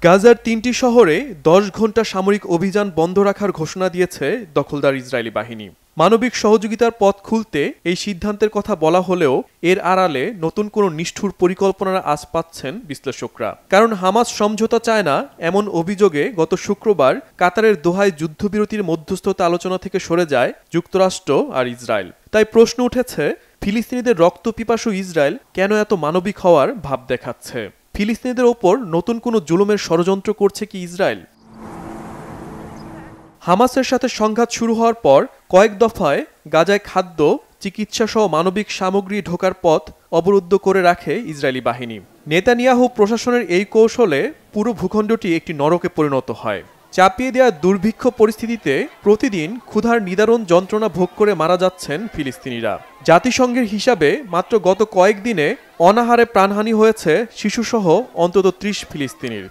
গাজার ৩টি শহরে ১০ ঘণ্টা সামরিক অভিযান বন্ধ রাখার ঘোষণা দিয়েছে দখলদার ইসরায়েলি বাহিনী। মানবিক সহযোগিতার পথ খুলতে এই সিদ্ধান্তের কথা বলা হলেও এর আড়ালে নতুন কোনো নিষ্ঠুর পরিকল্পনার আঁচ পাচ্ছেন বিশ্লেষকরা। কারণ হামাস সমঝোতা চায় না এমন অভিযোগে গত শুক্রবার কাতারের দোহায় যুদ্ধবিরতির মধ্যস্থতা আলোচনা থেকে সরে যায় যুক্তরাষ্ট্র আর ইসরায়েল। তাই প্রশ্ন উঠেছে, ফিলিস্তিনিদের রক্তপিপাসু ইসরায়েল কেন এত মানবিক হওয়ার ভাব দেখাচ্ছে? ফিলিস্তিনিদের ওপর নতুন কোনো জুলুমের ষড়যন্ত্র করছে কি ইসরায়েল? হামাসের সাথে সংঘাত শুরু হওয়ার পর কয়েক দফায় গাজায় খাদ্য, চিকিৎসা সহ মানবিক সামগ্রী ঢোকার পথ অবরুদ্ধ করে রাখে ইসরায়েলি বাহিনী। নেতানিয়াহু প্রশাসনের এই কৌশলে পুরো ভূখণ্ডটি একটি নরকে পরিণত হয়। চাপিয়ে দেওয়া দুর্ভিক্ষ পরিস্থিতিতে প্রতিদিন ক্ষুধার নিদারুণ যন্ত্রণা ভোগ করে মারা যাচ্ছেন ফিলিস্তিনিরা। জাতিসংঘের হিসাবে মাত্র গত কয়েকদিনে অনাহারে প্রাণহানি হয়েছে শিশুসহ অন্তত ৩০ ফিলিস্তিনির।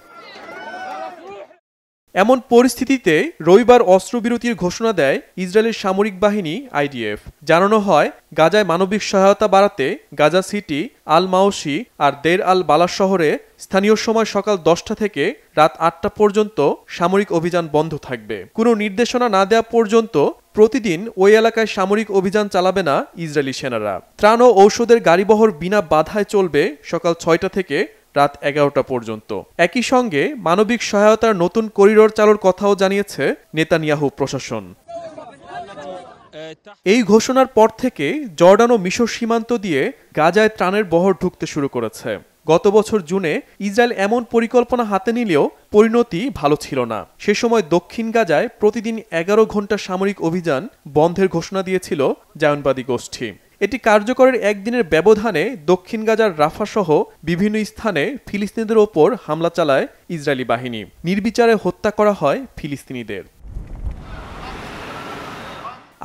এমন পরিস্থিতিতে রবিবার অস্ত্রবিরতির ঘোষণা দেয় ইসরায়েলের সামরিক বাহিনী IDF। জানানো হয়, গাজায় মানবিক সহায়তা বাড়াতে গাজা সিটি, আল মাওশি আর দের আল বালাস শহরে স্থানীয় সময় সকাল 10টা থেকে রাত 8টা পর্যন্ত সামরিক অভিযান বন্ধ থাকবে। কোনো নির্দেশনা না দেওয়া পর্যন্ত প্রতিদিন ওই এলাকায় সামরিক অভিযান চালাবে না ইসরায়েলি সেনারা। ত্রাণ ও ঔষধের গাড়িবহর বিনা বাধায় চলবে সকাল 6টা থেকে রাত 11টা পর্যন্ত। একই সঙ্গে মানবিক সহায়তার নতুন করিডোর চালুর কথাও জানিয়েছে নেতানিয়াহু প্রশাসন। এই ঘোষণার পর থেকে জর্ডান ও মিশর সীমান্ত দিয়ে গাজায় ত্রাণের বহর ঢুকতে শুরু করেছে। গত বছর জুনে ইসরায়েল এমন পরিকল্পনা হাতে নিলেও পরিণতি ভালো ছিল না। সে সময় দক্ষিণ গাজায় প্রতিদিন 11 ঘণ্টা সামরিক অভিযান বন্ধের ঘোষণা দিয়েছিল জায়নবাদী গোষ্ঠী। এটি কার্যকরের একদিনের ব্যবধানে দক্ষিণ গাজার রাফা সহ বিভিন্ন স্থানে ফিলিস্তিনিদের ওপর হামলা চালায় ইসরায়েলি বাহিনী। নির্বিচারে হত্যা করা হয় ফিলিস্তিনিদের।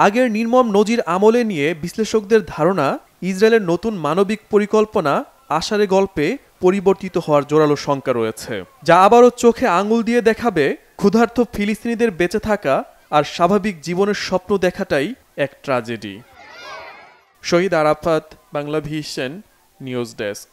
আগের নির্মম নজির আমলে নিয়ে বিশ্লেষকদের ধারণা, ইসরায়েলের নতুন মানবিক পরিকল্পনা আষাঢ়ে গল্পে পরিবর্তিত হওয়ার জোরালো শঙ্কা রয়েছে, যা আবারও চোখে আঙুল দিয়ে দেখাবে ক্ষুধার্ত ফিলিস্তিনিদের বেঁচে থাকা আর স্বাভাবিক জীবনের স্বপ্ন দেখাটাই এক ট্র্যাজেডি। শহীদ আরাফাত, বাংলাভিশন নিউজ ডেস্ক।